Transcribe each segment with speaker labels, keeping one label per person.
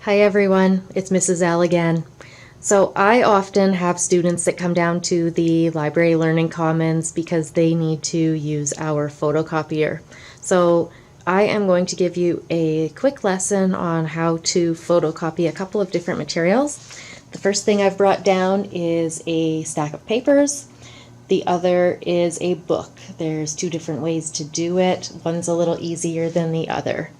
Speaker 1: Hi everyone, it's Mrs. L again. So I often have students that come down to the Library Learning Commons because they need to use our photocopier. So I am going to give you a quick lesson on how to photocopy a couple of different materials. The first thing I've brought down is a stack of papers. The other is a book. There's two different ways to do it. One's a little easier than the other.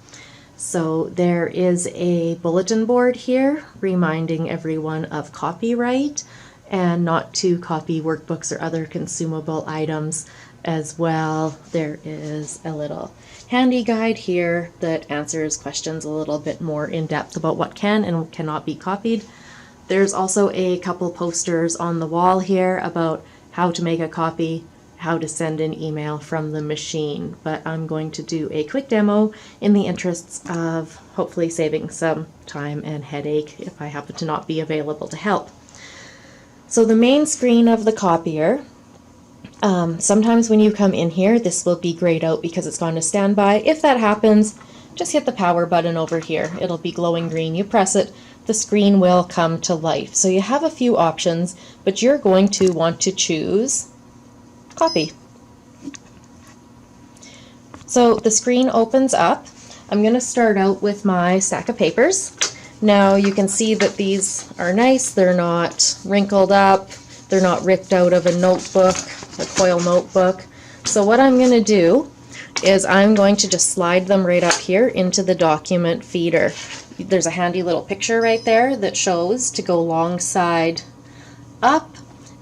Speaker 1: So there is a bulletin board here reminding everyone of copyright and not to copy workbooks or other consumable items as well. There is a little handy guide here that answers questions a little bit more in depth about what can and cannot be copied. There's also a couple posters on the wall here about how to make a copy, how to send an email from the machine, but I'm going to do a quick demo in the interests of hopefully saving some time and headache if I happen to not be available to help. So the main screen of the copier, sometimes when you come in here this will be grayed out because it's gone to standby. If that happens, just hit the power button over here. It'll be glowing green. You press it, the screen will come to life. So you have a few options, but you're going to want to choose copy. So the screen opens up. I'm going to start out with my stack of papers. Now you can see that these are nice. They're not wrinkled up. They're not ripped out of a notebook, a coil notebook. So what I'm going to do is I'm going to just slide them right up here into the document feeder. There's a handy little picture right there that shows to go alongside up,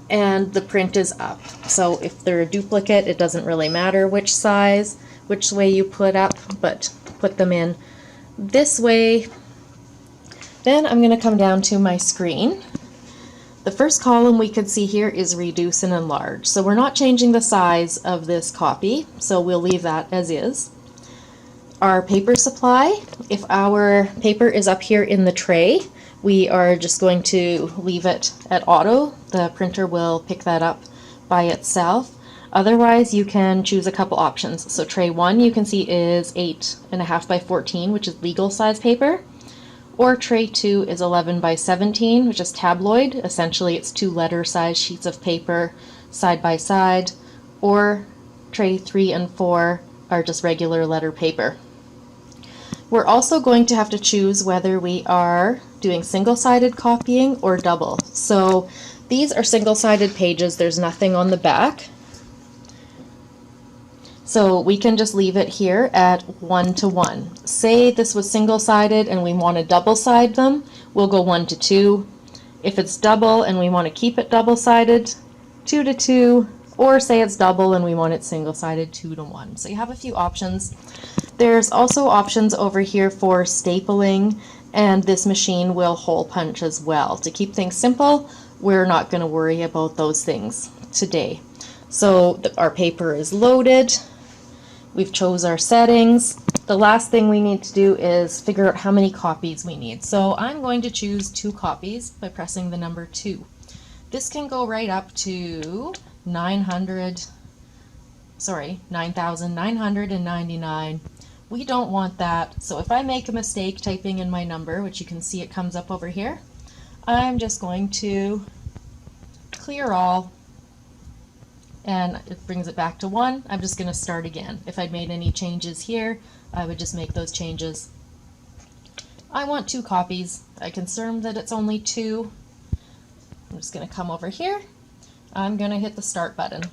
Speaker 1: and the print is up. So if they're a duplicate, it doesn't really matter which size, which way you put up, but put them in this way. Then I'm going to come down to my screen. The first column we could see here is reduce and enlarge. So we're not changing the size of this copy, so we'll leave that as is. Our paper supply, if our paper is up here in the tray, we are just going to leave it at auto. The printer will pick that up by itself. Otherwise, you can choose a couple options. So tray 1 you can see is 8.5 by 14, which is legal size paper. Or tray 2 is 11 by 17, which is tabloid. Essentially, it's 2 letter size sheets of paper side by side. Or tray 3 and 4 are just regular letter paper. We're also going to have to choose whether we are doing single-sided copying or double. So these are single-sided pages. There's nothing on the back. So we can just leave it here at 1 to 1. Say this was single-sided and we want to double-side them, we'll go 1 to 2. If it's double and we want to keep it double-sided, 2 to 2. Or say it's double and we want it single-sided, 2 to 1. So you have a few options. There's also options over here for stapling, and this machine will hole punch as well. To keep things simple, we're not going to worry about those things today. So our paper is loaded. We've chose our settings. The last thing we need to do is figure out how many copies we need. So I'm going to choose 2 copies by pressing the number 2. This can go right up to 9,999. We don't want that. So if I make a mistake typing in my number, which you can see it comes up over here, I'm just going to clear all, and it brings it back to 1. I'm just going to start again. If I'd made any changes here, I would just make those changes. I want 2 copies. I confirm that it's only 2. I'm just going to come over here. I'm going to hit the start button.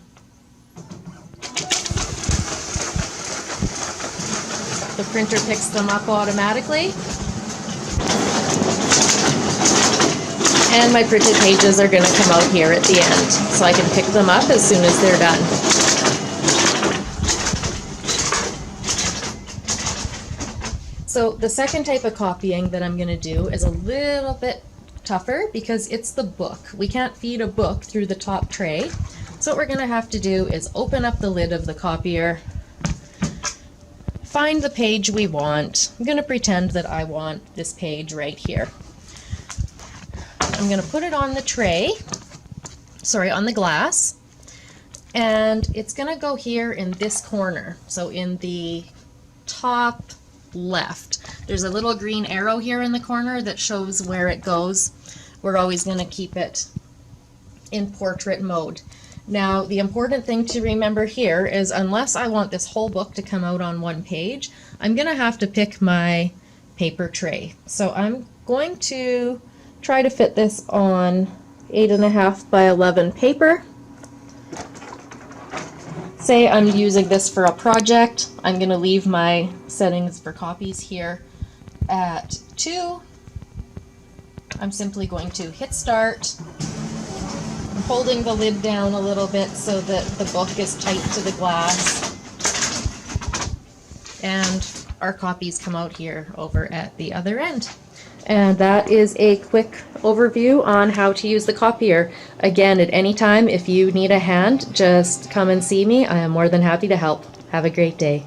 Speaker 1: The printer picks them up automatically. And my printed pages are going to come out here at the end, so I can pick them up as soon as they're done. So the second type of copying that I'm going to do is a little bit tougher because it's the book. We can't feed a book through the top tray. So what we're going to have to do is open up the lid of the copier, find the page we want. I'm going to pretend that I want this page right here. I'm going to put it on the tray, on the glass, and it's going to go here in this corner. So in the top left. There's a little green arrow here in the corner that shows where it goes. We're always going to keep it in portrait mode. Now, the important thing to remember here is unless I want this whole book to come out on one page, I'm going to have to pick my paper tray. So I'm going to try to fit this on 8.5 by 11 paper. Say I'm using this for a project. I'm going to leave my settings for copies here at 2. I'm simply going to hit start. I'm holding the lid down a little bit so that the book is tight to the glass. And our copies come out here over at the other end. And that is a quick overview on how to use the copier. Again, at any time, if you need a hand, just come and see me. I am more than happy to help. Have a great day.